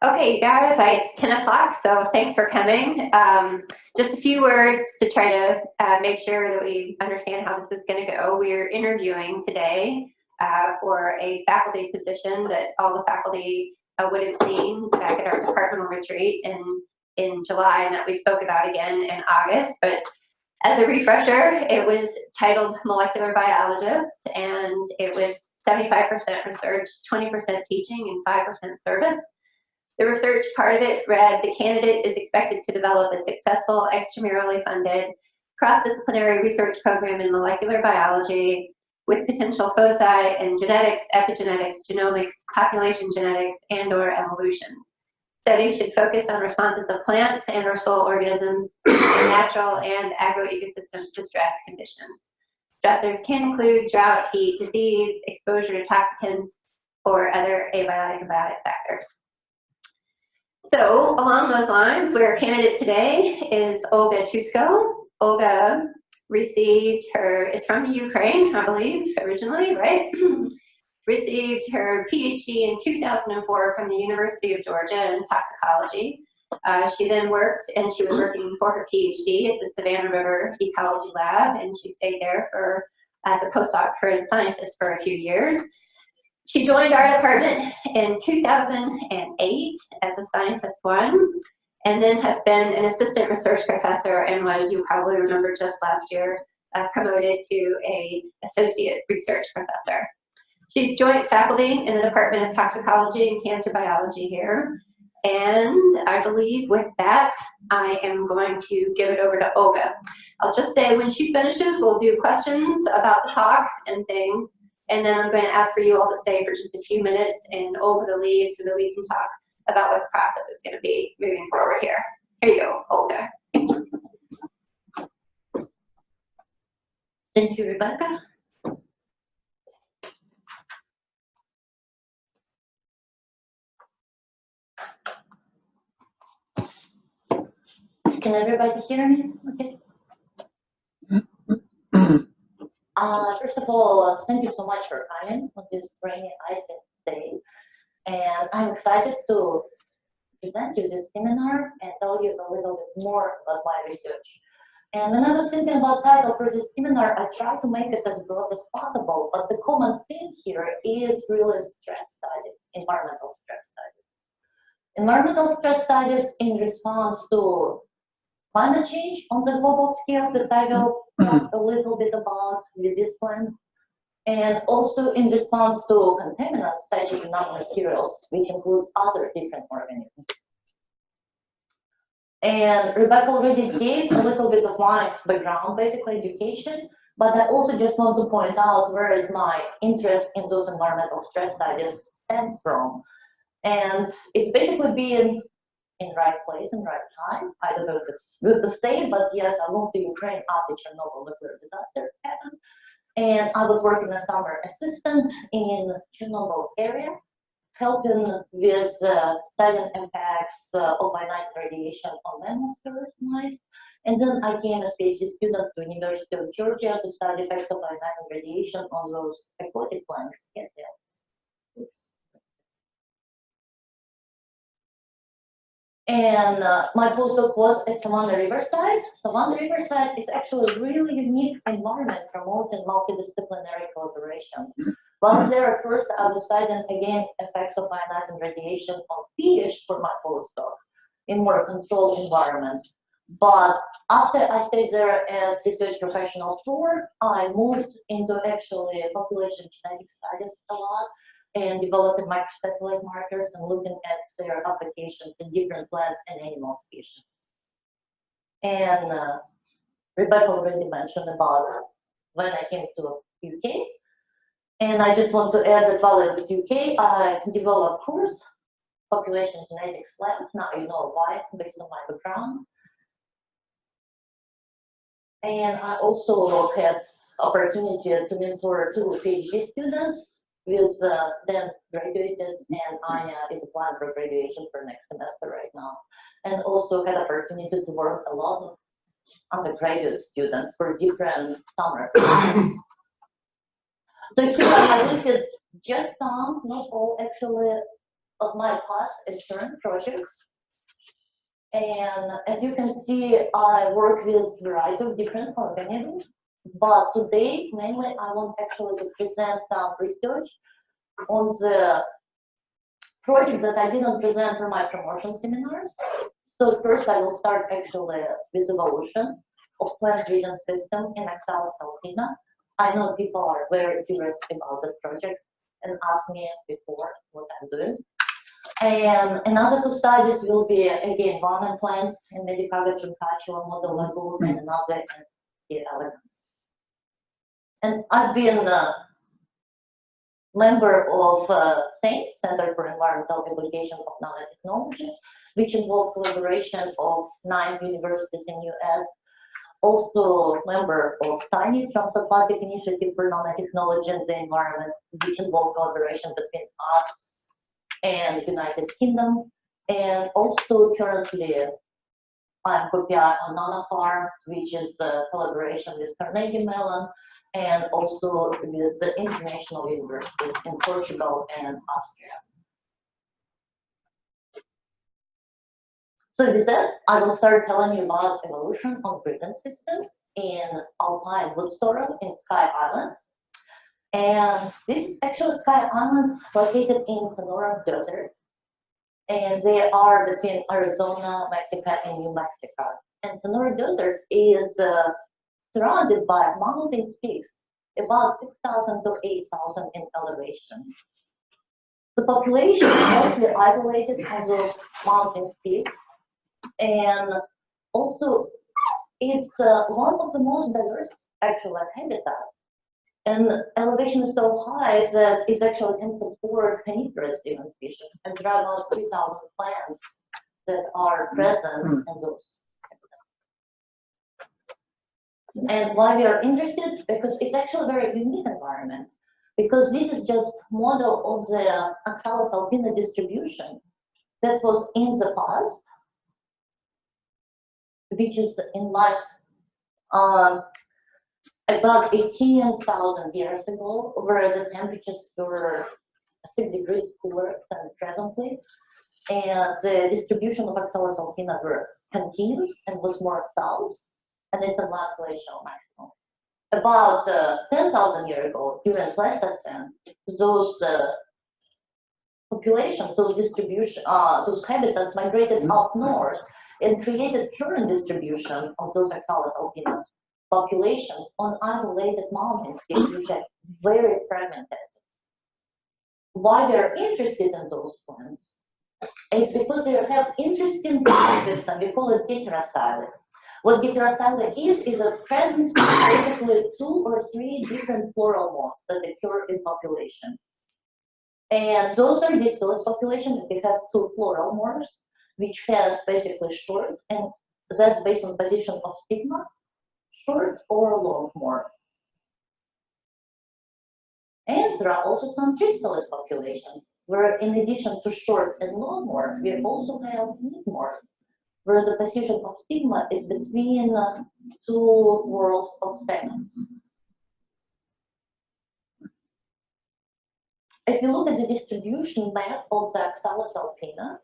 Okay, guys, it's 10 o'clock, so thanks for coming. Just a few words to try to make sure that we understand how this is going to go. We're interviewing today for a faculty position that all the faculty would have seen back at our departmental retreat in July, and that we spoke about again in August. But as a refresher, it was titled Molecular Biologist, and it was 75% research, 20% teaching, and 5% service. The research part of it read, the candidate is expected to develop a successful, extramurally funded, cross-disciplinary research program in molecular biology with potential foci in genetics, epigenetics, genomics, population genetics, and/or evolution. Studies should focus on responses of plants and/or soil organisms in natural and agroecosystems to stress conditions. Stressors can include drought, heat, disease, exposure to toxicants, or other abiotic and biotic factors. So along those lines, our candidate today is Olga Chusko. Olga is from the Ukraine, I believe, originally, right? Received her PhD in 2004 from the University of Georgia in toxicology. She then worked, and she was working for her PhD at the Savannah River Ecology Lab, and she stayed there as a postdoctoral scientist for a few years. She joined our department in 2008 as a Scientist 1, and then has been an assistant research professor and was, you probably remember just last year, promoted to an associate research professor. She's joint faculty in the Department of Toxicology and Cancer Biology here. And I believe with that, I am going to give it over to Olga. I'll just say when she finishes, we'll do questions about the talk and things. And then I'm going to ask for you all to stay for just a few minutes and Olga to leave so that we can talk about what the process is going to be moving forward here. Here you go, Olga. Thank you, Rebecca. Can everybody hear me? Okay. First of all, thank you so much for coming on this rainy, icy day. And I'm excited to present you this seminar and tell you a little bit more about my research. And when I was thinking about title for this seminar, I tried to make it as broad as possible, but the common theme here is really stress studies, environmental stress studies. Environmental stress studies in response to climate change on the global scale that I will talk a little bit about with this plan, and also in response to contaminants such as nanomaterials, which includes other different organisms. And Rebecca already gave a little bit of my background, basically education, but I also just want to point out where is my interest in those environmental stress studies stems from. And it's basically being in the right place and right time. I don't know if it's good to say, but yes, I moved to Ukraine after Chernobyl nuclear disaster happened. And I was working as summer assistant in Chernobyl area, helping with studying impacts of ionized radiation on mammals, mice. And then I came as PhD student to University of Georgia to study effects of ionized radiation on those aquatic plants. And my postdoc was at Savannah Riverside. Savannah Riverside is actually a really unique environment promoting multidisciplinary collaboration. While there, first I was studying again effects of ionizing radiation on fish for my postdoc in more controlled environment. But after I stayed there as research professional tour, I moved into actually population genetic studies a lot, and developing microsatellite markers and looking at their applications in different plant and animal species. And Rebecca already mentioned about when I came to UK. And I just want to add that while I was in UK, I developed a course, Population Genetics Lab. Now you know why, based on my background. And I also had opportunity to mentor 2 PhD students with then graduated, and Anya is applying for graduation for next semester right now. And also had opportunity to work a lot of undergraduate students for different summer classes. So here I listed just some, not all actually, of my past and current projects. And as you can see, I work with a variety of different organisms. But today, mainly, I want actually to present some research on the project that I didn't present for my promotion seminars. So first, I will start actually with evolution of plant breeding system in Oxalis alpina. I know people are very curious about the project and ask me before what I'm doing. And another two studies will be, again, one in plants and maybe Caenorhabditis model level, and another in elegans. And I've been a member of SAIN, Center for Environmental Application of Nanotechnology, which involved collaboration of 9 universities in US. Also member of TINY, Transatlantic Initiative for Nanotechnology and the Environment, which involved collaboration between us and United Kingdom. And also currently I'm co-PI on Nanopa, which is a collaboration with Carnegie Mellon, and also with the international universities in Portugal and Austria. So with that, I will start telling you about evolution of breeding system in alpine woodstorum in Sky Islands. And this is actually Sky Islands located in Sonora Desert. And they are between Arizona, Mexico, and New Mexico. And Sonora Desert is surrounded by mountain peaks, about 6,000 to 8,000 in elevation. The population is mostly isolated on those mountain peaks, and also it's one of the most diverse actual habitats. And elevation is so high that it actually can support coniferous even species, and there are about 3,000 plants that are present in those. And why we are interested? Because it's actually a very unique environment. Because this is just model of the Oxalis alpina distribution that was in the past, which is in last about 18,000 years ago, whereas the temperatures were 6 degrees cooler than presently. And the distribution of Oxalis alpina were continuous and was more south. And it's a mass glacial maximum. About 10,000 years ago, during Pleistocene, those populations, those distribution, those habitats migrated up north and created current distribution of those Oxalis alpina populations on isolated mountains, which are very fragmented. Why they're interested in those plants? It's because they have interesting system. We call it Heterostyly. What Heterostyly is a presence of basically 2 or 3 different floral moths that occur in population. And those are distillate populations. We have 2 floral morphs, which has basically short, and that's based on position of stigma, short or long morph. And there are also some Tristyly populations, where in addition to short and long morph, we also have mid morph, whereas the position of stigma is between 2 whorls of stamens. If you look at the distribution map of the Oxalis alpina,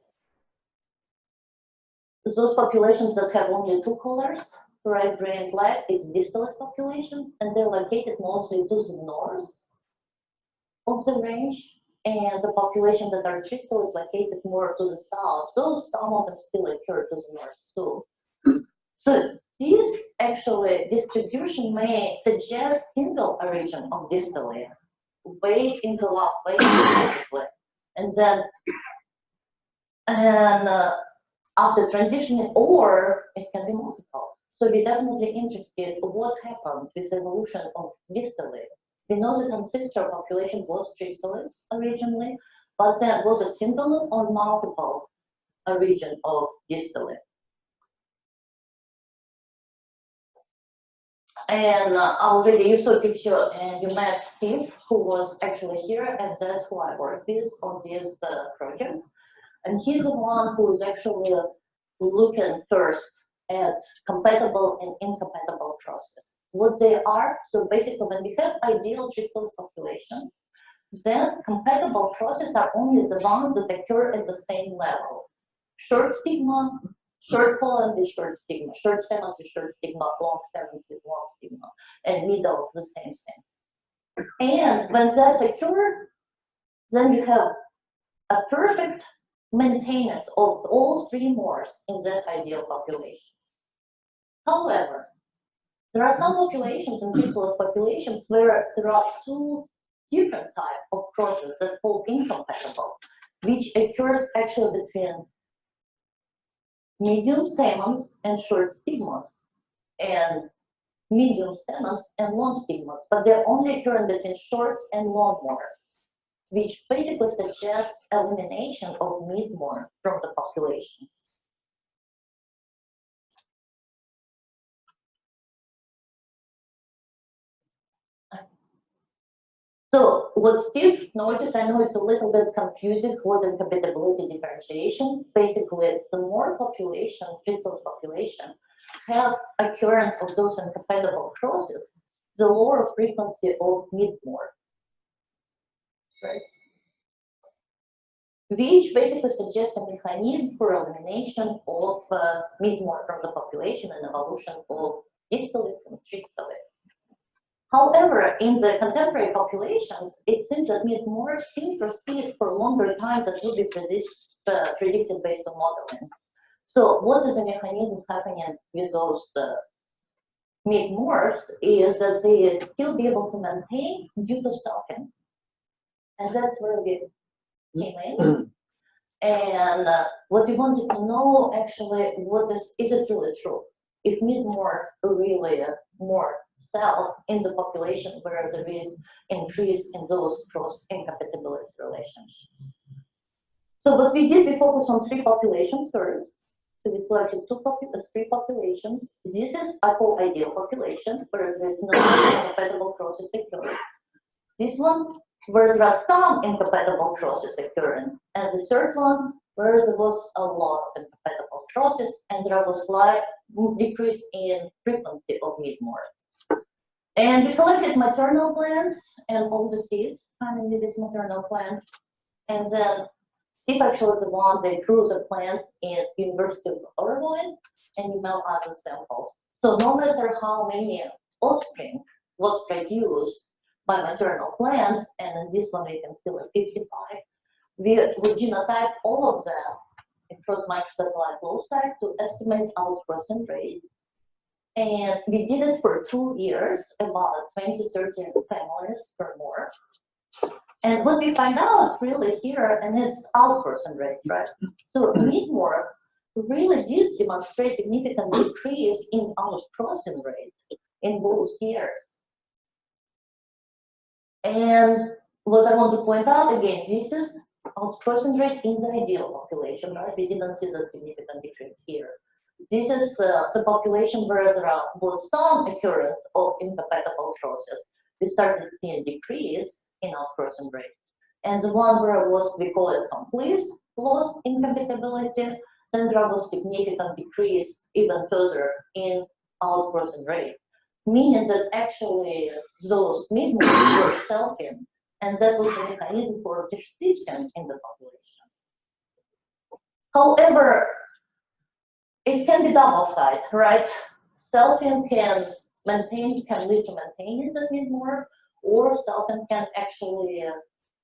those populations that have only 2 colors, red, gray, and black, it's distillate populations, and they're located mostly to the north of the range, and the population that are Tristyly is located more to the south. Those some of them still occur to the north too. So this actually distribution may suggest single origin of Tristyly, way into last place basically, and then after transitioning, or it can be multiple. So we're definitely interested in what happened with the evolution of Tristyly. We know that ancestral population was Tristyly originally, but then was it single or multiple origin of Tristyly? And already you saw a picture and you met Steve, who was actually here, and that's who I worked with on this project. And he's the one who is actually looking first at compatible and incompatible crosses. What they are, so basically when we have ideal Tristyly populations, then compatible processes are only the ones that occur at the same level. Short stigma, short colon with short stigma, short stamens with short stigma, long stamens with long stigma, and middle, the same thing. And when that occurs, then you have a perfect maintenance of all three morphs in that ideal population. However, there are some populations in chrysalis populations where there are two different types of crosses that called incompatible, which occurs actually between medium stamens and short stigmas, and medium stamens and long stigmas, but they're only occurring between short and long morphs, which basically suggests elimination of mid-morph from the population. So what Steve noticed, I know it's a little bit confusing with incompatibility differentiation. Basically, the more population, chrysalis population, have occurrence of those incompatible crosses, the lower frequency of mid-morph, right? Which basically suggests a mechanism for elimination of mid-morph from the population and evolution of Tristyly and Tristyly. However, in the contemporary populations, it seems that mid-morphs still persist for longer time than would be predicted based on modeling. So what is the mechanism happening with those mid-morphs is that they still be able to maintain due to selfing. And that's where we came in. And what we wanted to know actually, is it really true? If mid-morph really more self in the population where there is increase in those cross-incompatibility relationships. So what we did, we focused on three populations first. So we selected three populations. This is I call ideal population, where there is no incompatible crosses occurring. This one, where there are some incompatible crosses occurring. And the third one, where there was a lot of incompatible crosses, and there was slight decrease in frequency of mid-morph. And we collected maternal plants and all the seeds coming with these maternal plants. And then Steve actually the one that grew the plants in University of Oregon, and we mail other samples. So no matter how many offspring was produced by maternal plants, and in this one we can see like 55, we would genotype all of them across microsatellite loci to estimate outcrossing rate. And we did it for 2 years, about 20-30 families per morph. And what we find out really here, and it's outcrossing rate, right? So mid-morph really did demonstrate significant decrease in outcrossing rate in both years. And what I want to point out again, this is outcrossing rate in the ideal population, right? We didn't see that significant decrease here. This is the population where there was some occurrence of incompatible crosses. We started seeing decrease in outcrossing rate. And the one where we call it complete loss incompatibility, then there was significant decrease even further in outcrossing rate, meaning that actually those mid-morphs were selfing, and that was the mechanism for persistence in the population. However, it can be double-sided, right? Selfing can lead to maintaining the mid-morph, or selfing can actually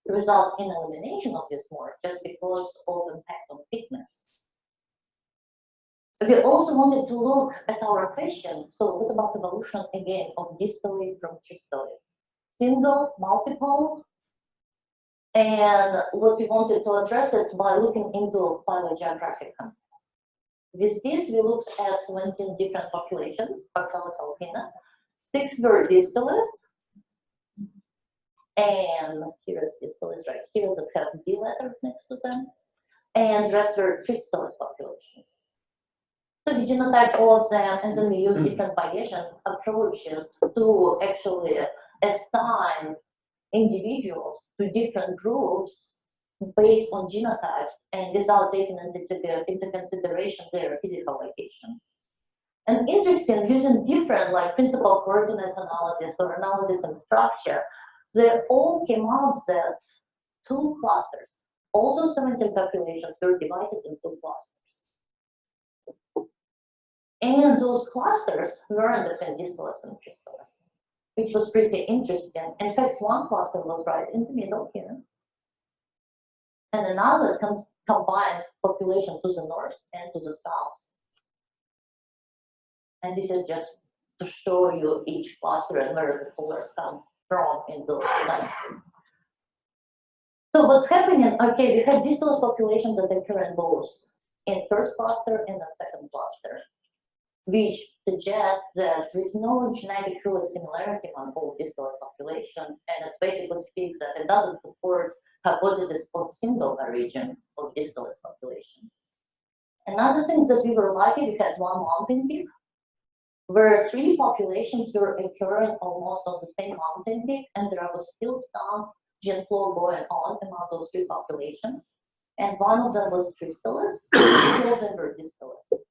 result in elimination of this morph just because of impact on fitness. We also wanted to look at our question. So what about evolution again of Tristyly from Tristyly? Single, multiple, and what we wanted to address it by looking into phylogeographic context. With this, we looked at 17 different populations, Oxalis alpina. 6 were Tristylys, and here's Tristylys right here that have D letters next to them, and the rest were Tristylys populations. So we genotyped all of them, and then we used different Bayesian approaches to actually assign individuals to different groups based on genotypes and without taking into consideration their physical location. And interesting, using different like principal coordinate analysis or analysis and structure, they all came out that two clusters, all those 17 populations were divided into clusters. And those clusters were in between distillers and tristillers, which was pretty interesting. In fact, one cluster was right in the middle here, and another combined population to the north and to the south. And this is just to show you each cluster and where the colors come from in those lines. So what's happening? Okay, we have distillers populations that occur in both in first cluster and the second cluster, which suggests that there is no genetic similarity among all distillers population, and it basically speaks that it doesn't support hypothesis of single origin of distillers population. Another thing that we were lucky, we had one mountain peak where three populations were occurring almost on the same mountain peak, and there was still some gene flow going on among those three populations. And one of them was Tristyly, two of them were distillers.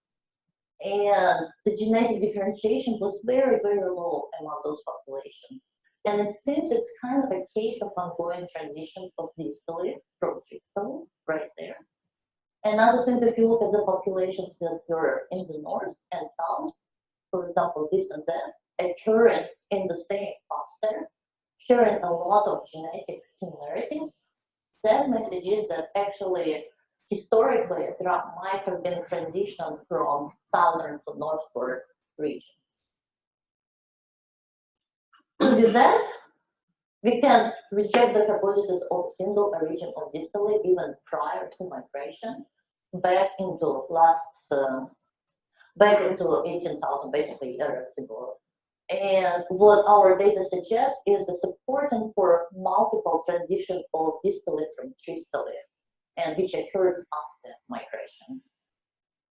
And the genetic differentiation was very, very low among those populations. And it seems it's kind of a case of ongoing transition of Tristyly from Tristyly right there. Another thing, if you look at the populations that were in the north and south, for example, this and that, occurring in the same cluster, sharing a lot of genetic similarities, that message is that actually, historically, there might have been transition from southern to northward regions. So with that, we can reject the hypothesis of single origin of Tristyly even prior to migration back into back into 18,000 basically years ago. And what our data suggests is the supporting for multiple transition of Tristyly from Tristyly, and which occurred after migration.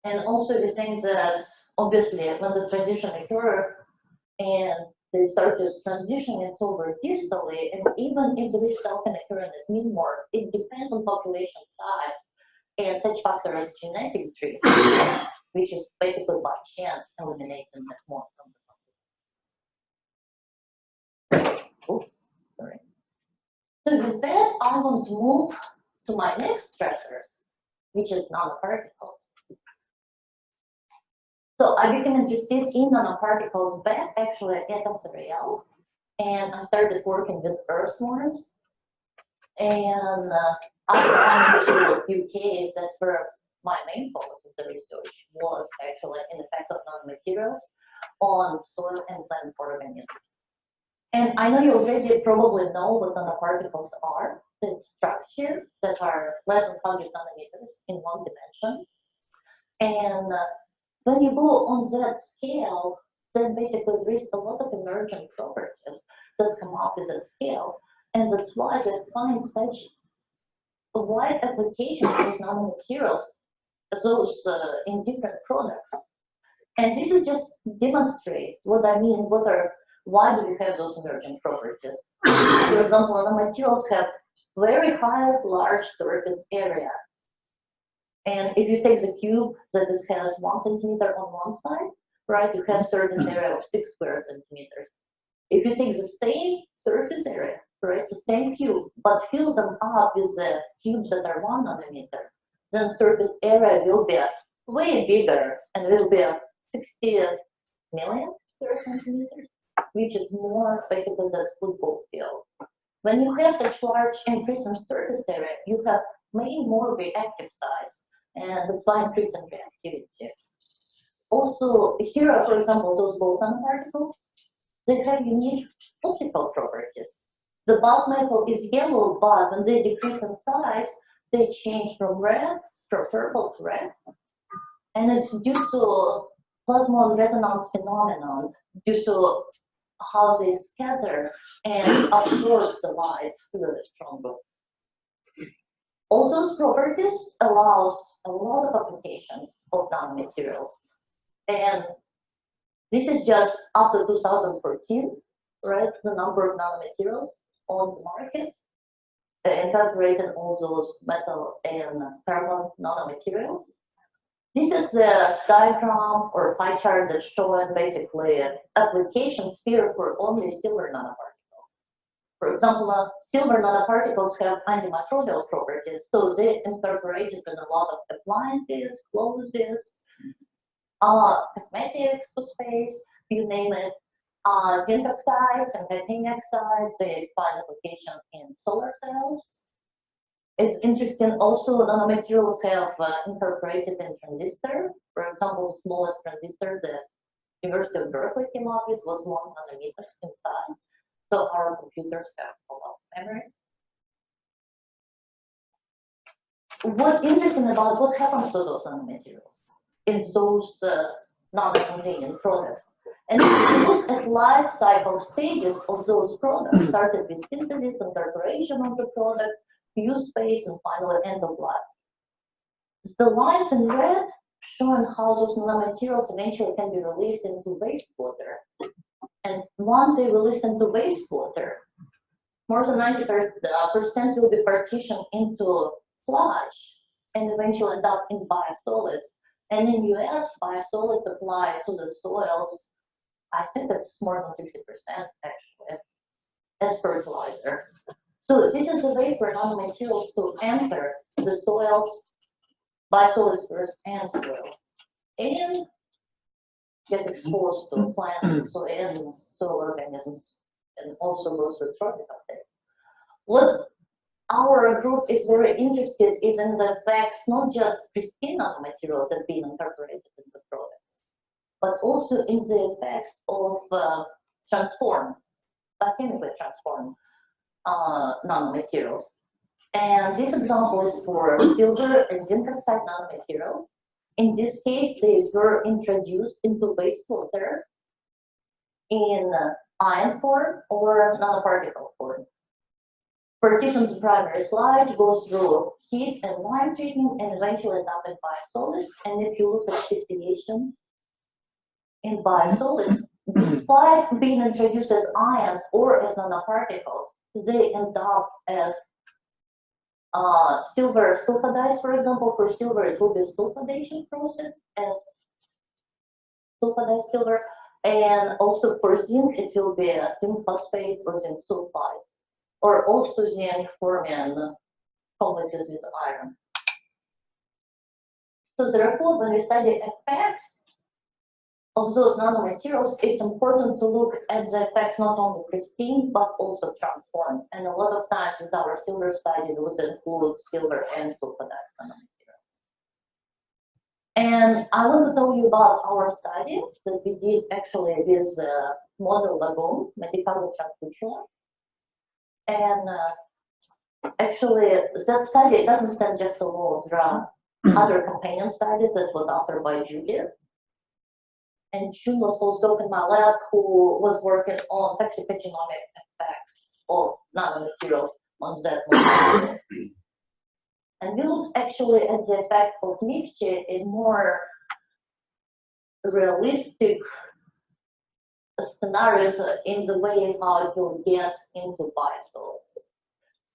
And also we think that obviously when the transition occurred and they started transitioning toward Tristyly, and even if the cell can occur in the midmore, it depends on population size and such factor as genetic tree, which is basically by chance eliminating that one from the population. Oops, sorry. So with that, I want to move to my next stressors, which is nanoparticles. So I became interested in nanoparticles back actually at SRL, and I started working with earthworms. And after coming to UK, that's where my main focus of the research was actually in the effect of nanomaterials on soil and plant organisms. And I know you already probably know what nanoparticles are. The structures that are less than 100 nanometers in one dimension. And when you go on that scale, then basically there is a lot of emergent properties that come up with that scale. And that's why they find such a wide application of nanomaterials, those in different products. And this is just demonstrate what I mean, why do we have those emergent properties? For example, nanomaterials have very high, large surface area. And if you take the cube that has 1 centimeter on one side, right, you have surface area of 6 square centimeters. If you take the same surface area, right, the same cube, but fill them up with the cubes that are 1 nanometer, then surface area will be way bigger and will be 60 million square centimeters, which is more basically the football field. When you have such large increase in surface area, you have many more reactive size, and that's why increase in reactivity. Also, here are, for example, those gold nanoparticles. They have unique optical properties. The bulk metal is yellow, but when they decrease in size, they change from purple to red. And it's due to plasmon resonance phenomenon, due to how they scatter and absorb the light really strongly. All those properties allows a lot of applications of nanomaterials. And this is just up to 2014, right? The number of nanomaterials on the market, incorporating all those metal and carbon nanomaterials. This is the diagram or pie chart that's showing basically application sphere for only silver nanoparticles. For example, silver nanoparticles have antimicrobial properties, so they incorporated in a lot of appliances, clothes, cosmetics, toothpaste, you name it. Zinc oxides and titanium oxides, they find application in solar cells. It's interesting also, nanomaterials have incorporated in transistor. For example, the smallest transistor that University of Berkeley came up with was 1 nanometer in size. So our computers have a lot of memories. What's interesting about what happens to those nanomaterials in those non-convenient products? And if you look at life cycle stages of those products, started with synthesis and preparation of the product, use phase, and finally end of life. The lines in red showing how those nanomaterials eventually can be released into wastewater. And once they released into wastewater, more than 90% will be partitioned into sludge and eventually end up in biosolids. And in US, biosolids apply to the soils. I think it's more than 60% actually as fertilizer. So this is the way for nanomaterials to enter the soils, biosolids first and soils, and get exposed to plants and soil and soil organisms, and also go through trophic uptake. What our group is very interested is in the effects, not just pristine nanomaterials that being incorporated in the products, but also in the effects of chemically transformed nanomaterials. And this example is for silver and zinc oxide nanomaterials. In this case, they were introduced into wastewater in ion form or nanoparticle form. Partition to primary sludge goes through heat and lime treatment and eventually end up in biosolids. And if you look at distillation in biosolids, despite being introduced as ions or as nanoparticles, they end up as silver sulfidase, for example. For silver, it will be a sulfidation process as sulfidized silver. And also for zinc, it will be a zinc phosphate or zinc sulfide, or also zinc forming complexes with iron. So therefore, when we study effects of those nanomaterials, it's important to look at the effects not only pristine, but also transformed. And a lot of times with our silver study, we would include silver and sulfidized nanomaterials. And I want to tell you about our study that we did actually with model lagoon, medical transfusion. And actually, that study doesn't stand just alone. There are other companion studies that was authored by Judy. And June was postdoc in my lab who was working on toxicogenomic effects of nanomaterials on that molecule. And we looked actually at the effect of mixture in more realistic scenarios in the way how it will get into biosolids.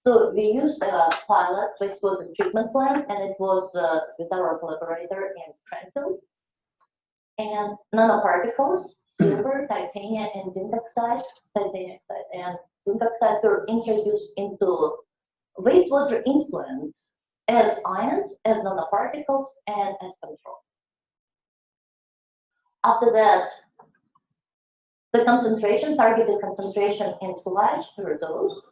So we used a pilot wastewater treatment plant, and it was with our collaborator in Tristyly. And nanoparticles, silver, titanium, and zinc oxide, and zinc oxides were introduced into wastewater influents as ions, as nanoparticles, and as control. After that, the concentration, targeted concentration in sludge were those.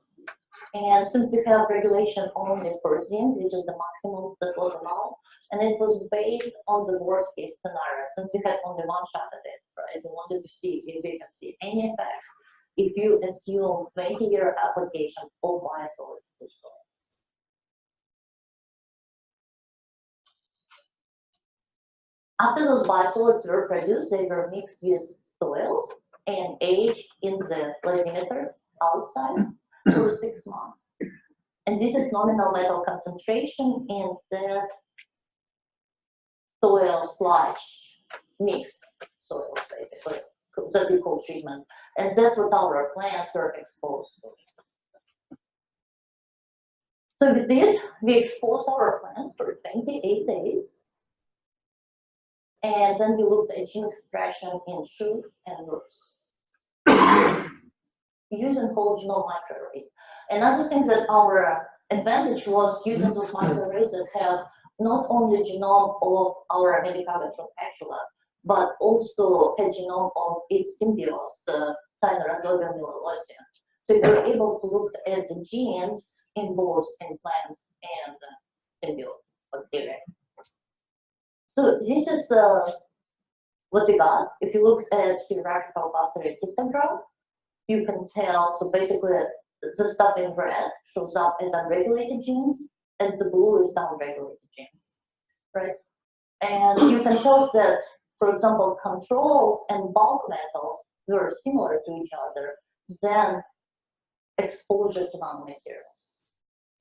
And since we have regulation only for zinc, this is the maximum that was allowed. And it was based on the worst case scenario, since we had only one shot at it, right? We wanted to see if we can see any effects if you assume 20-year application of biosolids to soil. After those biosolids were produced, they were mixed with soils and aged in the lasimeter outside for 6 months. And this is nominal metal concentration in the soil sludge mixed soils, basically, that we call treatment. And that's what our plants were exposed to. So we exposed our plants for 28 days. And then we looked at gene expression in shoots and roots. using whole genome microarrays. Another thing that our advantage was using those microarrays that have not only genome of our Medicago trocatula, but also a genome of its symbionts, Caenorhabditis myelologia. So you're able to look at the genes in both in plants and symbiote bacteria. So this is what we got. If you look at hierarchical phosphorate histogram, you can tell, so basically the stuff in red shows up as unregulated genes, and the blue is downregulated genes, right? And you can tell that, for example, control and bulk metals were similar to each other than exposure to nanomaterials.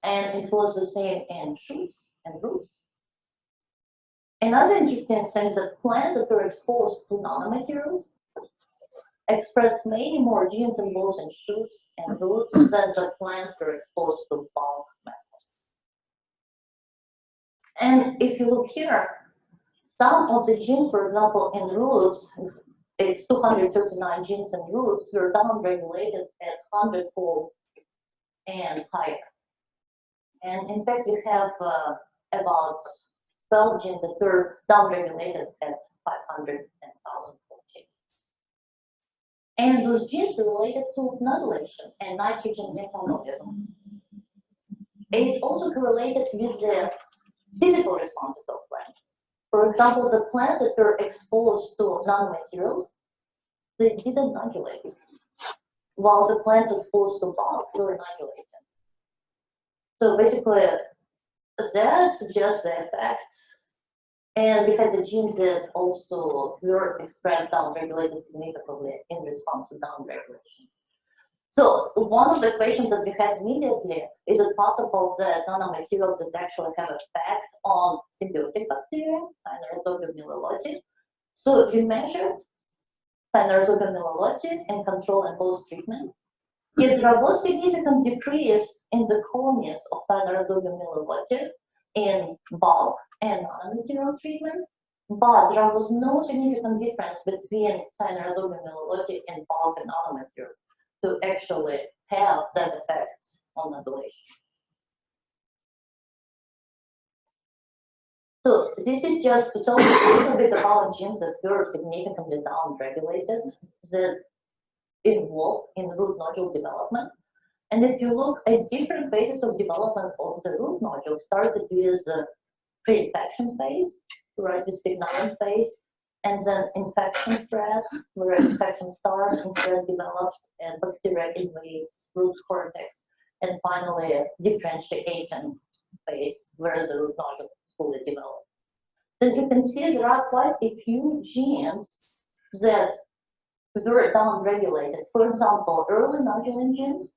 And it was the same in shoots and roots. Another interesting thing is that plants that were exposed to nanomaterials express many more genes in both in shoots and roots than the plants that were exposed to bulk metals. And if you look here, some of the genes, for example, in roots, it's 239 genes in roots, were downregulated at 100-fold and higher. And in fact, you have about 12 genes that were downregulated at 500 and 1,000-fold genes. And those genes are related to nodulation and nitrogen metabolism. It also correlated with the physical responses of plants. For example, the plants that were exposed to nanomaterials, they didn't nodulate, while the plants exposed to bulk were nodulating. So basically, that suggests the effects. And we had the genes that also were expressed downregulated significantly in response to downregulation. So one of the questions that we had immediately, is it possible that nanomaterials actually have effect on symbiotic bacteria, Caenorhabditis myelologia? So we measured Caenorhabditis myelologia and control and post treatments. Yes, there was significant decrease in the colonies of Caenorhabditis myelologia in bulk and nanomaterial treatment, but there was no significant difference between Caenorhabditis myelologia and bulk and nanomaterial to actually have that effect on nodulation. So this is just to tell you a little bit about genes that were significantly downregulated that involved in root nodule development. And if you look at different phases of development of the root nodule, started with the pre-infection phase, right, with signaling phase, and then infection spread, where infection starts and spread develops, and bacteria invades root cortex, and finally differentiating phase, where the root nodule is fully developed. Then you can see there are quite a few genes that were downregulated. For example, early nodulin genes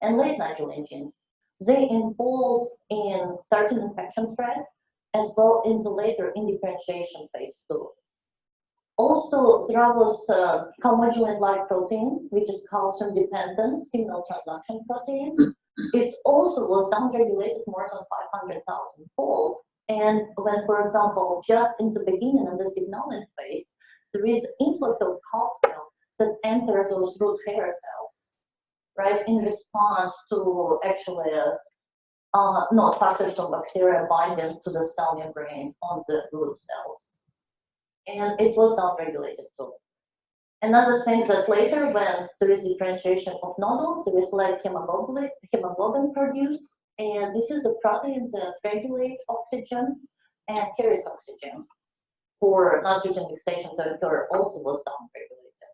and late nodulin genes. They involve in certain infection spread, as well in the later indifferentiation phase too. Also, there was calmodulin-like protein, which is calcium-dependent signal transduction protein. It also was downregulated more than 500,000-fold. And when, for example, just in the beginning of the signaling phase, there is influx of calcium that enters those root hair cells, right, in response to actually factors of bacteria binding to the cell membrane on the root cells. And it was downregulated too. Another thing that later, when there is differentiation of nodules, there is like hemoglobin produced, and this is the protein that regulates oxygen and carries oxygen. For nitrogen fixation to occur, also was downregulated.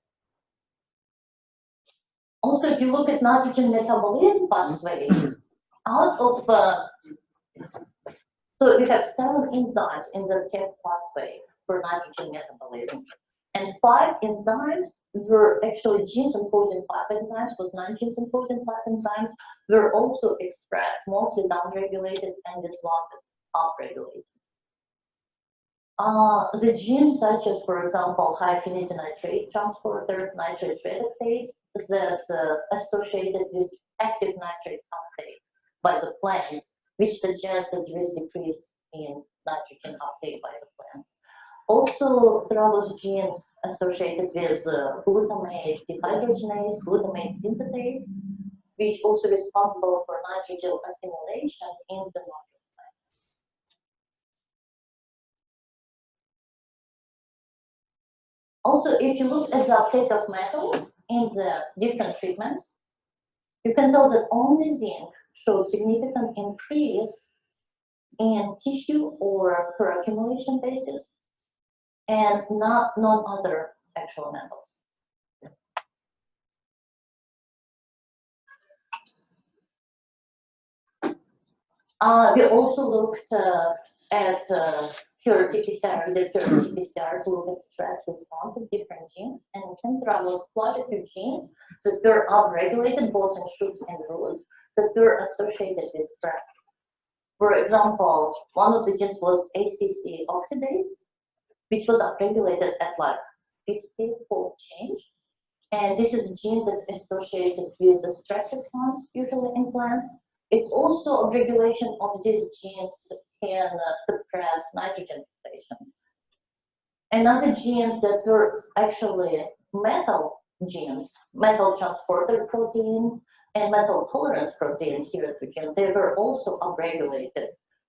Also, if you look at nitrogen metabolism pathway, out of so we have 7 enzymes in the CAP pathway for nitrogen metabolism. And 5 enzymes were actually genes encoding 5 enzymes, those 9 genes encoding 5 enzymes were also expressed, mostly downregulated, and this one is upregulated. The genes such as, for example, high affinity nitrate transporter, nitrate reductase, that associated with active nitrate uptake by the plants, which suggests that there is decrease in nitrogen uptake by the plants. Also, there are those genes associated with glutamate dehydrogenase, glutamate synthetase, which also responsible for nitrogen assimilation in the nodule plants. Also, if you look at the uptake of metals in the different treatments, you can tell that only zinc showed significant increase in tissue or per accumulation basis, and none other actual metals. We also looked at qRT-PCR, the qRT-PCR to look at stress response of different genes, and since there was quite a few genes that were upregulated both in shoots and roots that were associated with stress. For example, one of the genes was ACC oxidase, which was upregulated at like 50-fold change. And this is a gene that is associated with the stress response, usually in plants. It also, upregulation of these genes can suppress nitrogen fixation. Another genes that were actually metal genes, metal transporter protein and metal tolerance protein here at genes, they were also upregulated,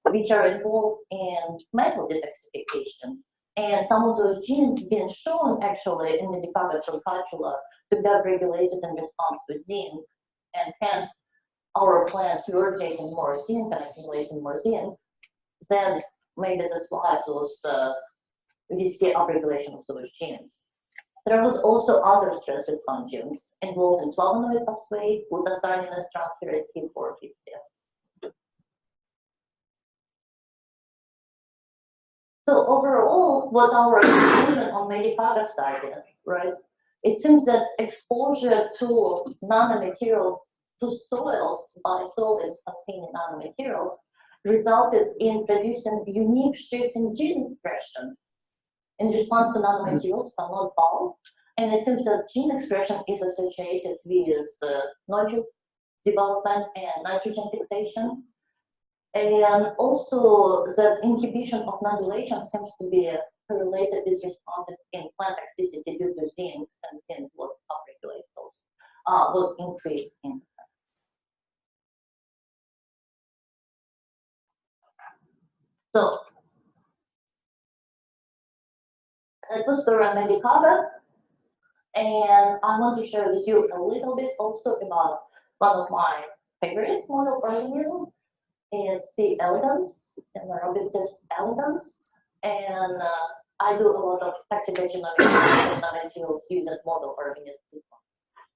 which are involved in metal detoxification. And some of those genes been shown actually in the Medicago truncatula to be upregulated in response to zinc, and hence our plants were taking more zinc and accumulating more zinc. Then maybe that's why those we see upregulation of those genes. There was also other stress response genes involved in flavonoid pathway, glutathione transferase P450. So overall, what our conclusion on Medicago study, right? It seems that exposure to nanomaterials, to soils by solids containing nanomaterials, resulted in producing unique shift in gene expression in response to nanomaterials, but not bulk. And it seems that gene expression is associated with nodule development and nitrogen fixation. And also that inhibition of nodulation seems to be correlated with responses in plant toxicity due to zinc, and zinc was upregulated, was increased in. So it was the Medicago, and I want to share with you a little bit also about one of my favorite model organisms. It's the elegans, Caenorhabditis elegans, and I do a lot of toxicogenomic nanomaterials using model organisms.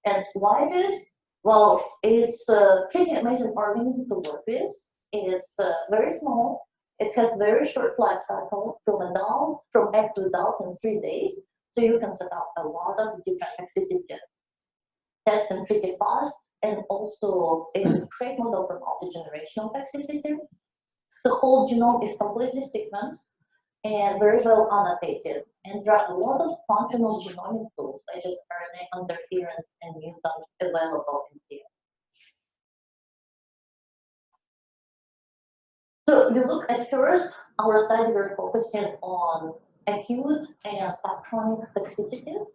And why this? Well, it's a pretty amazing organism to work with. It's very small. It has very short life cycle from egg to adult in 3 days. So you can set up a lot of different toxicity testing pretty fast. And also, it's a great model for multi-generational toxicity. The whole genome is completely sequenced and very well annotated. And there are a lot of functional genomic tools, such as RNA interference and mutants, available in here. So we look at first, our study were focusing on acute and subchronic toxicities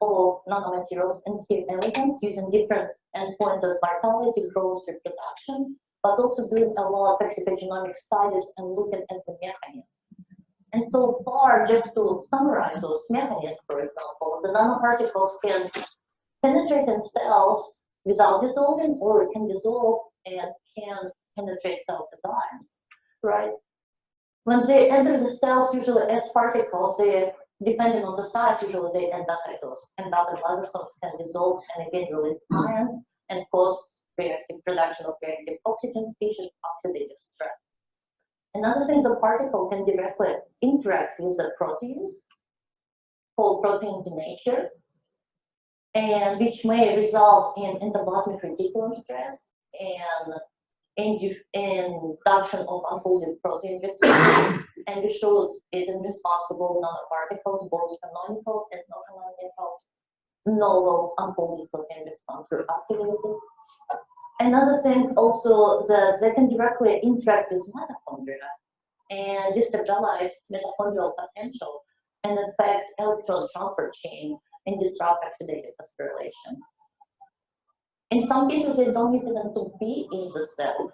of nanomaterials and C. elegans using different endpoints as vitality, growth, reproduction, but also doing a lot of toxicogenomic studies and looking at the mechanism. And so far, just to summarize those mechanisms, for example, the nanoparticles can penetrate in cells without dissolving, or it can dissolve and can penetrate cells as ions, right? When they enter the cells, usually as particles, they, depending on the size, usually they end up as lysosomes, can dissolve and again release ions and cause reactive production of reactive oxygen species, oxidative stress. Another thing, the particle can directly interact with the proteins called protein denature, and which may result in endoplasmic reticulum stress and induction of unfolded protein response. And we showed it in responsible nanoparticles, both canonical and non-canonical, novel unfolded protein response were activated. Another thing also that they can directly interact with mitochondria and destabilize mitochondrial potential and affect electron transfer chain and disrupt oxidative phosphorylation. In some cases, they don't need even to be in the cell.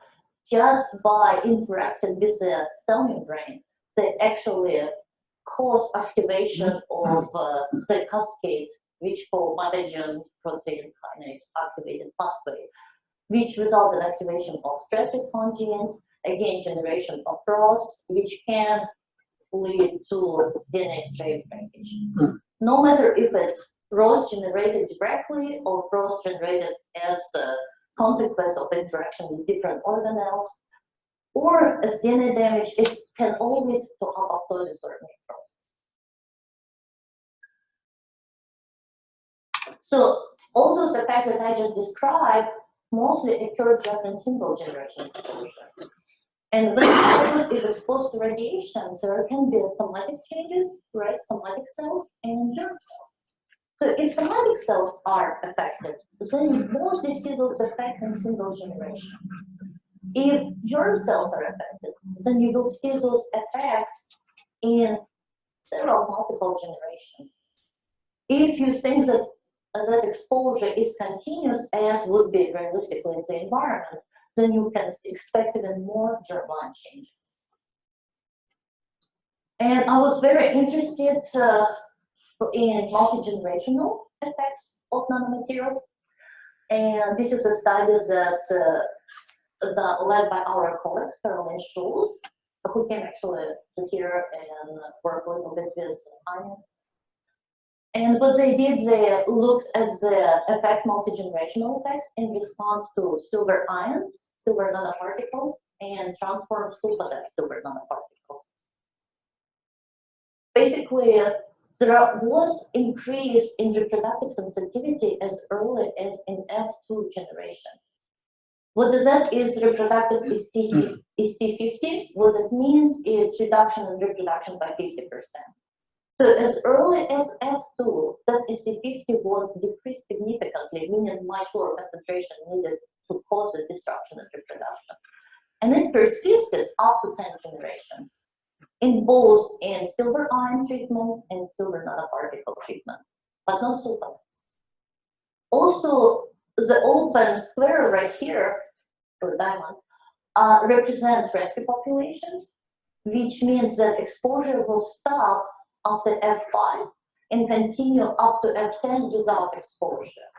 Just by interacting with the cell membrane, they actually cause activation of the cascade, which called mitogen protein kinase activated pathway, which results in activation of stress response genes, again generation of ROS, which can lead to DNA strand breakage. No matter if it's ROS generated directly or ROS generated as a consequence of interaction with different organelles, or as DNA damage, it can all lead to apoptosis or necrosis. So all those effects that I just described mostly occur just in single generation exposure. And when the is exposed to radiation, there can be somatic changes, right? Somatic cells and germ cells. So if somatic cells are affected, then you mostly see those effects in single generation. If germ cells are affected, then you will see those effects in several multiple generations. If you think that that exposure is continuous, as would be realistically in the environment, then you can expect even more germline changes. And I was very interested in multi-generational effects of nanomaterials. And this is a study that led by our colleagues, Caroline Schulz, who came actually to here and work a little bit with iron. And what they did, they looked at the multi-generational effects in response to silver ions, silver nanoparticles, and transformed sulfide silver nanoparticles. Basically, there was increase in reproductive sensitivity as early as in F2 generation. What does that is reproductive EC50? What it means is reduction in reproduction by 50%. So as early as F2, that EC50 was decreased significantly, meaning much lower concentration needed to cause the disruption in reproduction. And it persisted up to 10 generations, in both in silver ion treatment and silver nanoparticle treatment, but not sulfide. Also, the open square right here, or diamond, represents rescue populations, which means that exposure will stop after F5 and continue up to F10 without exposure.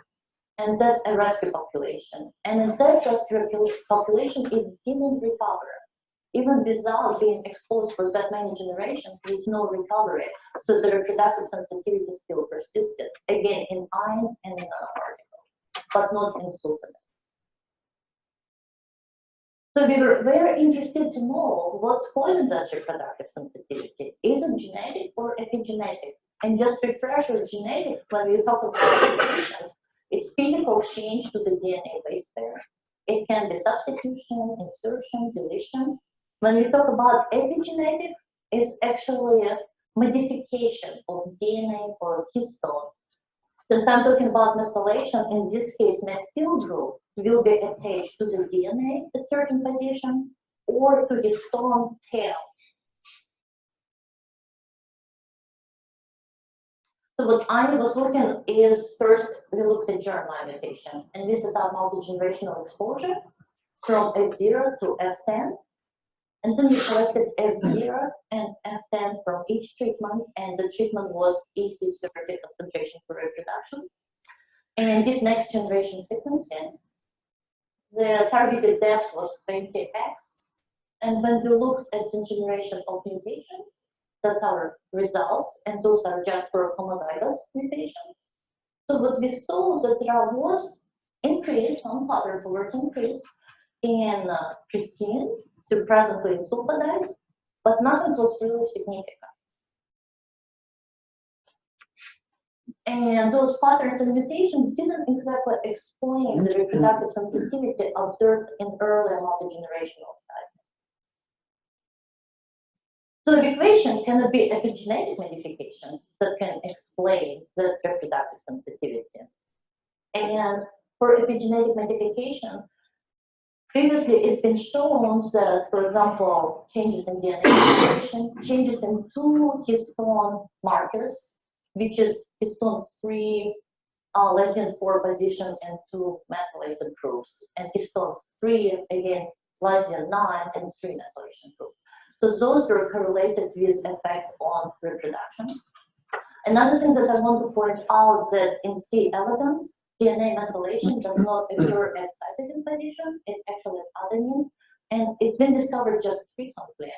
And that's a rescue population. And in that rescue population, it didn't recover. Even without being exposed for that many generations, there is no recovery. So the reproductive sensitivity still persisted, again, in ions and in nanoparticles, but not in sulfide. So we were very interested to know what's causing that reproductive sensitivity. Is it genetic or epigenetic? And just refresher, genetic, when we talk about mutations, it's physical change to the DNA base pair. It can be substitution, insertion, deletion. When we talk about epigenetic, it's actually a modification of DNA or histone. Since I'm talking about methylation, in this case, methyl group will be attached to the DNA at certain position or to histone tail. So what I was looking is, first we looked at germline mutation, and this is our multi-generational exposure from F0 to F10. And then we collected F0 and F10 from each treatment, and the treatment was EC30 concentration for reproduction. And did next generation sequencing. The targeted depth was 20x. And when we looked at the generation of mutation, that's our results, and those are just for homozygous mutation. So what we saw that there was increase, some pattern toward increase in pristine to presently in sulfadides, but nothing was really significant. And those patterns and mutations didn't exactly explain the reproductive sensitivity observed in earlier multi-generational studies. So the equation cannot be epigenetic modifications that can explain the reproductive sensitivity. And for epigenetic modification, Previously, it's been shown that, for example, changes in DNA methylation, changes in two histone markers, which is histone 3 less than 4 position and 2 methylated groups, and histone 3 again less than 9 and 3 methylation group. So those were correlated with effect on reproduction. Another thing that I want to point out that in C. elegans, DNA methylation does not occur at cytosine position, it's actually at adenine, and it's been discovered just recently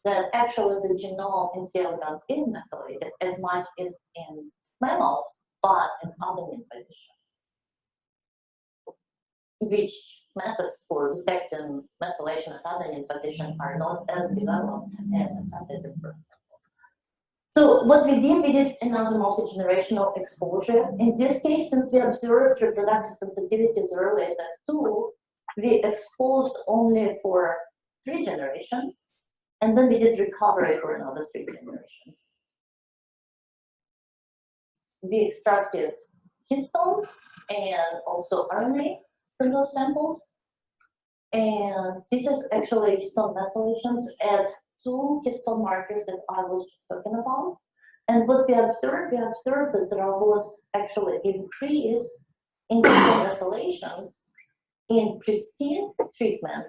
that actually the genome in C. elegans is methylated as much as in mammals, but in adenine position. Which methods for detecting methylation at adenine position are not as developed as in synthesis, for example. So what we did another multi-generational exposure. In this case, since we observed reproductive sensitivity as early as F2, we exposed only for 3 generations, and then we did recovery for another 3 generations. We extracted histones and also RNA from those samples. And this is actually histone methylations at 2 histone markers that I was just talking about. And what we observed that there was actually increase in histone methylations in pristine treatment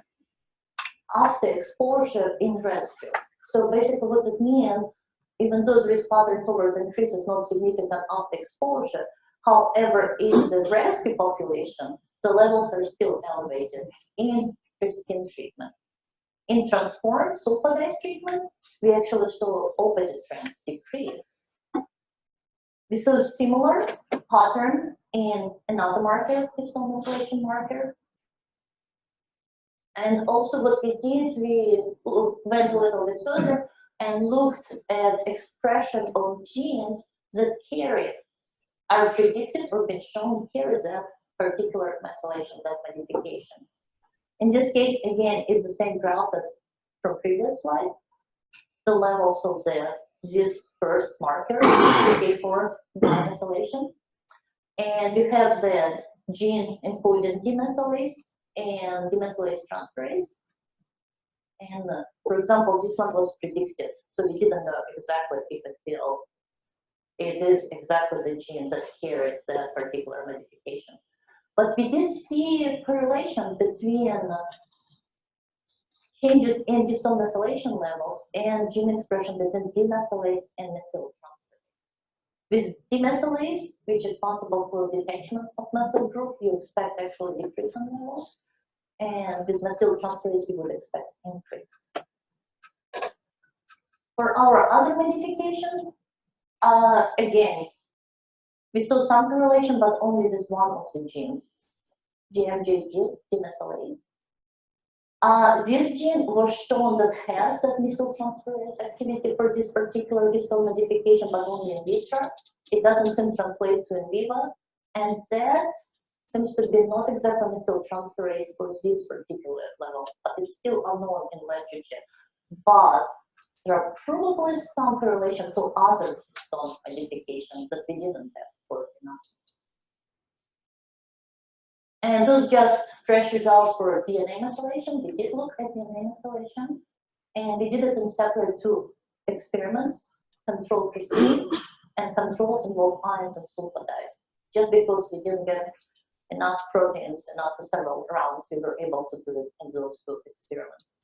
after exposure in rescue. So basically what it means, even though the risk pattern toward increase is not significant after exposure, however, in the rescue population, the levels are still elevated in pristine treatment. In transformed sulfidase treatment, we actually saw opposite trend, decrease. We saw a similar pattern in another marker, histone methylation marker. And also what we did, we went a little bit further and looked at expression of genes that are predicted or been shown carry that particular methylation, that modification. In this case, again, it's the same graph as from previous slide. The levels of this first marker for methylation. And you have the gene encoding demethylase and demethylase transferase. And for example, this one was predicted, so we didn't know exactly if it is exactly the gene that carries that particular modification. But we did see a correlation between changes in histone methylation levels and gene expression between demethylase and methyl transferase. With demethylase, which is responsible for detection of methyl group, you expect actually decrease in levels. And with methyl transferase, you would expect increase. For our other modification, again, we saw some correlation, but only with one of the genes, GMGD, demethylase. This gene was shown that has that methyl transferase activity for this particular histone modification, but only in vitro. It doesn't seem to translate to in vivo, and that seems to be not exactly methyl transferase for this particular level, but it's still unknown in literature. But there are probably some correlation to other histone modifications that we didn't test for enough. And those just fresh results for DNA methylation. We did look at DNA methylation, and we did it in separate 2 experiments, control pristine and controls involve ions and sulfidase. Just because we didn't get enough proteins and after several rounds, we were able to do it in those 2 experiments.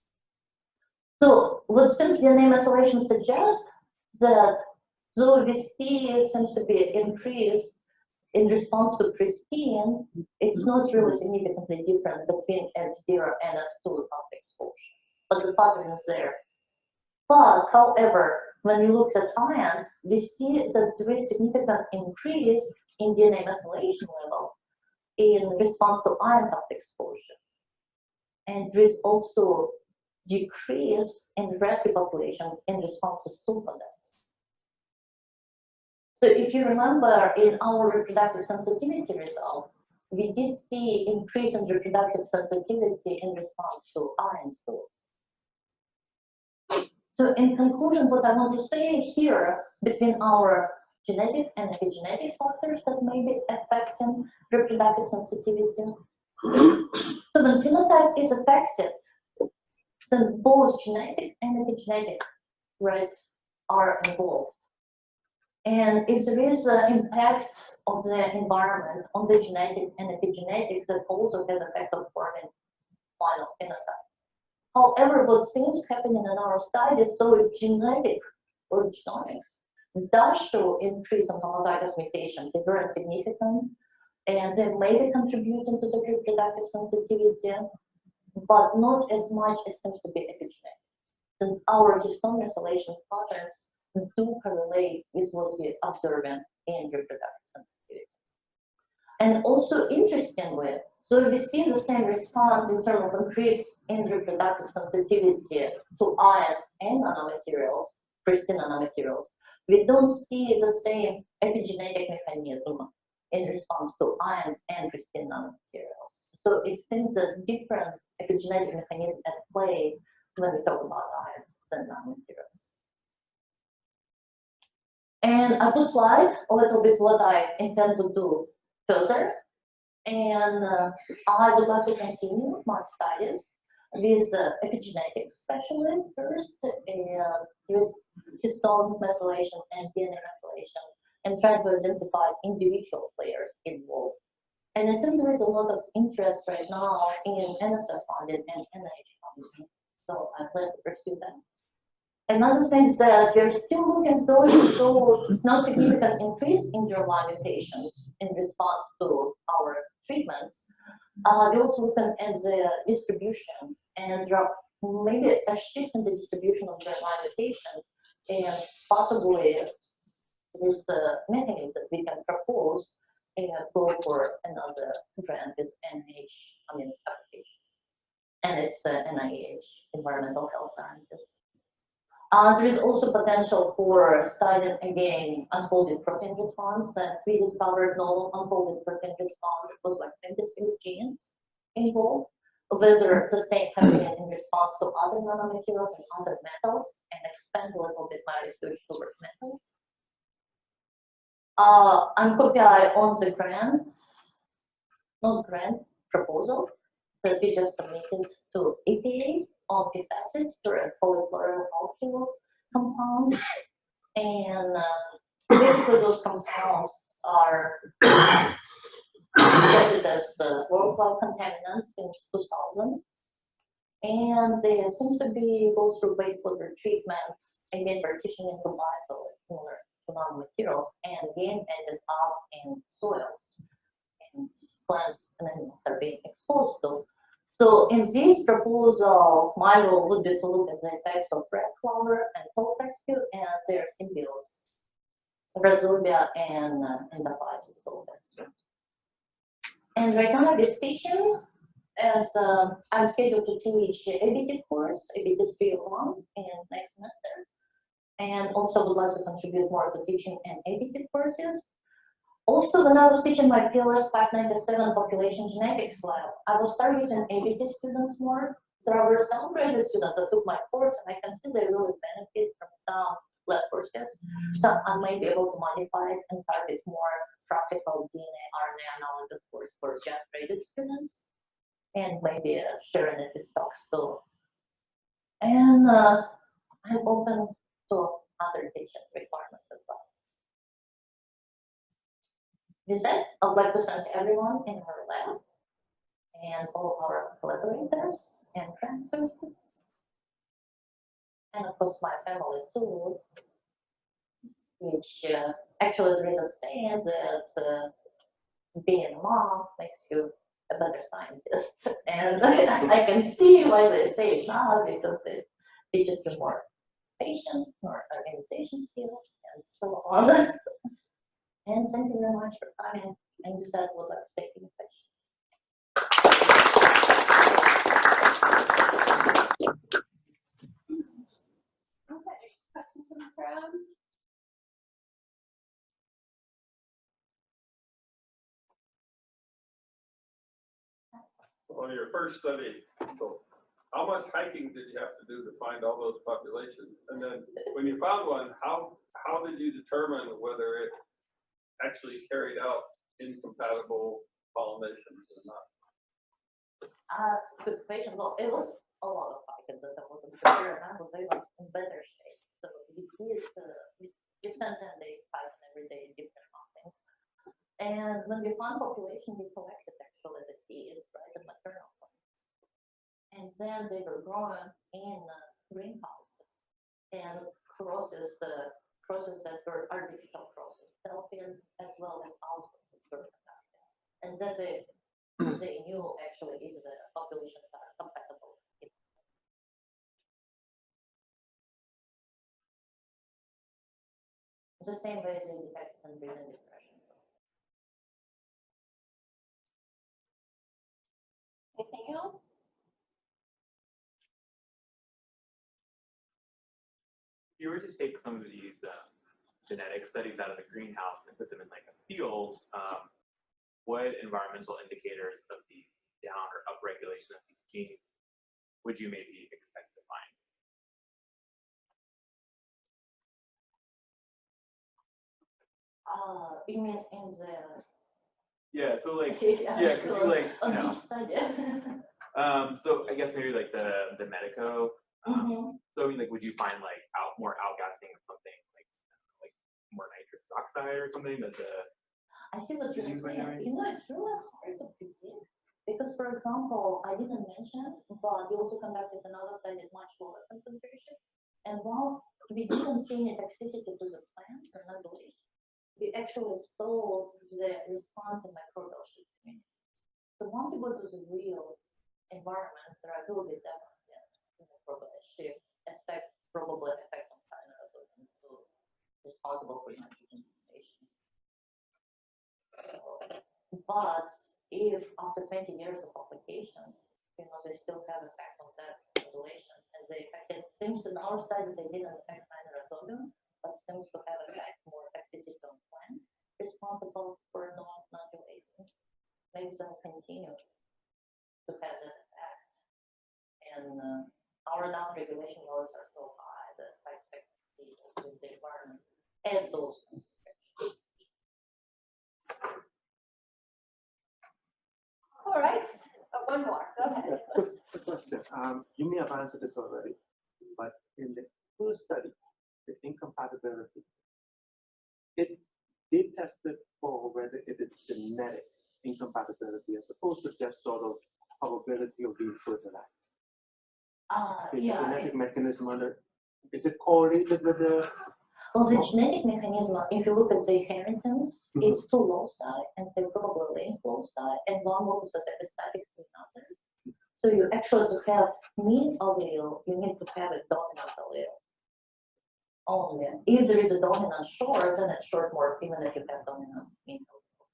So what seems DNA methylation suggests that though we see it seems to be increased in response to pristine, it's not really significantly different between F0 and F2 after exposure, but the pattern is there. But however, when you look at ions, we see that there is significant increase in DNA methylation level in response to ions after exposure. And there is also decrease in rescue population in response to sulfidase. So if you remember in our reproductive sensitivity results, we did see increase in reproductive sensitivity in response to iron stores. So in conclusion, what I want to say here between our genetic and epigenetic factors that may be affecting reproductive sensitivity, So the phenotype is affected since both genetic and epigenetic traits are involved. And if there is an impact of the environment on the genetic and epigenetic, that also has effect on forming final phenotype. However, what seems happening in our studies, so genetic or genomics does show increase in homozygous mutations. They're very significant, and they may be contributing to the reproductive sensitivity, but not as much as seems to be epigenetic, since our histone methylation patterns do correlate with what we're observing in reproductive sensitivity. And also, interestingly, so we see the same response in terms of increase in reproductive sensitivity to ions and nanomaterials, pristine nanomaterials. We don't see the same epigenetic mechanism in response to ions and pristine nanomaterials. So it seems that different epigenetic mechanisms at play when we talk about ions and nanomaterials. And I put slide a little bit what I intend to do further. And I would like to continue my studies with epigenetics, especially first, and with histone methylation and DNA methylation, and try to identify individual players involved. And it seems there is a lot of interest right now in NSF funded and NIH funded, so I plan to pursue that. Another thing is that we're still looking to show not significant increase in germline mutations in response to our treatments. We're also looking at the distribution, and there are maybe a shift in the distribution of germline mutations, and possibly with the mechanism that we can propose and go for another grant with application. And it's the NIH, Environmental Health Sciences. There is also potential for studying again unfolded protein response that we discovered novel unfolded protein response was like 26 genes involved, whether the same happening in response to other nanomaterials and other metals, and expand a little bit my research towards metals. I'm copying on the grant, not grant, proposal that we just submitted to EPA on PFASs for a polyfluoroalkyl compound, and basically those compounds are detected as worldwide contaminants since 2000, and they seems to be go through wastewater treatments, again partitioning into biosolids similar to nanomaterials, and again ended up in soils and plants and animals are being exposed to. So in this proposal, my role would be to look at the effects of red clover and tall rescue and their symbiotes, Rhizobia and Endophytes tall rescue. And right now I'm teaching as I'm scheduled to teach ABT course, ABT 301 in next semester, and also would like to contribute more to teaching and ABT courses. Also, when I was teaching my PLS 597 population genetics lab, I was targeting ABT students more. So there were some graduate students that took my course, and I can see they really benefit from some lab courses. So I might be able to modify it and target more practical DNA RNA analysis course for just graduate students, and maybe sharing it with stocks too. And I'm open to other teaching requirements as well. With that, I would like to thank everyone in our lab and all our collaborators and grant sources, and of course my family too, which actually there is a saying that being a mom makes you a better scientist, and I can see why they say it now, because it teaches you more patience, more organization skills, and so on. And thank you very much for coming. And with that, we'll take any questions. Okay, questions from the crowd? On your first study, so how much hiking did you have to do to find all those populations? And then when you found one, how did you determine whether it actually carried out incompatible pollinations or not? Good question. Well, it was a lot of fighting that I wasn't prepared, and I was even in better shape. So we did, we spent 10 days fighting every day different mountains. And when we found population, we collected actually the seeds, right, the maternal plants. And then they were grown in greenhouses and processed that were artificial process, self-in as well as outcrossing were conducted. And then they knew actually if the populations are compatible. The same way as they detect inbreeding depression. Anything else? If you were to take some of these genetic studies out of the greenhouse and put them in like a field, what environmental indicators of these down or upregulation of these genes would you maybe expect to find? You mean in the Yeah, so like yeah, could you like on each study? so I guess maybe like the medico. So I mean, like, would you find like more outgassing of something like more nitrous oxide or something that the I see what you're disease might saying. generate? You know, it's really hard to predict because, for example, I didn't mention, but we also conducted another study at much lower concentration. And while we didn't see any toxicity to the plant or nonetheless, we actually saw the response in microbial shift community. So once you go to the real environment, there are a little bit different microbial shift probably effect on Caenorhabditis, so responsible for nitrogen fixation. But if after 20 years of application, they still have effect on that population, and the effect, it seems in our studies they didn't affect Caenorhabditis, but seems to have effect more toxicity on plants responsible for non-nodulating. Maybe they'll continue to have that effect. And our down-regulation levels are so high that I expect to see also in the environment and those concentrations. All right, one more, go ahead. Quick question. You may have answered this already, but in the first study, the incompatibility, they tested for whether it is genetic incompatibility as opposed to just sort of probability of being fertilized. The genetic mechanism is it correlated with the? Well, the genetic mechanism, if you look at the inheritance, it's two loci, and they're probably linked loci, and one locus is epistatic to another. So you actually, to have mean allele, you need to have a dominant allele. Only. If there is a dominant short, then it's short morph, even if you have dominant mean allele.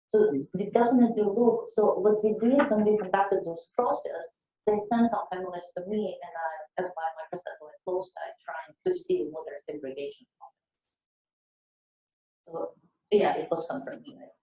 So we definitely look, so what we did when we conducted those processes, they sent some families to me, and I applied microsatellite flow site trying to see what their segregation. So yeah, it was confirmed genetic.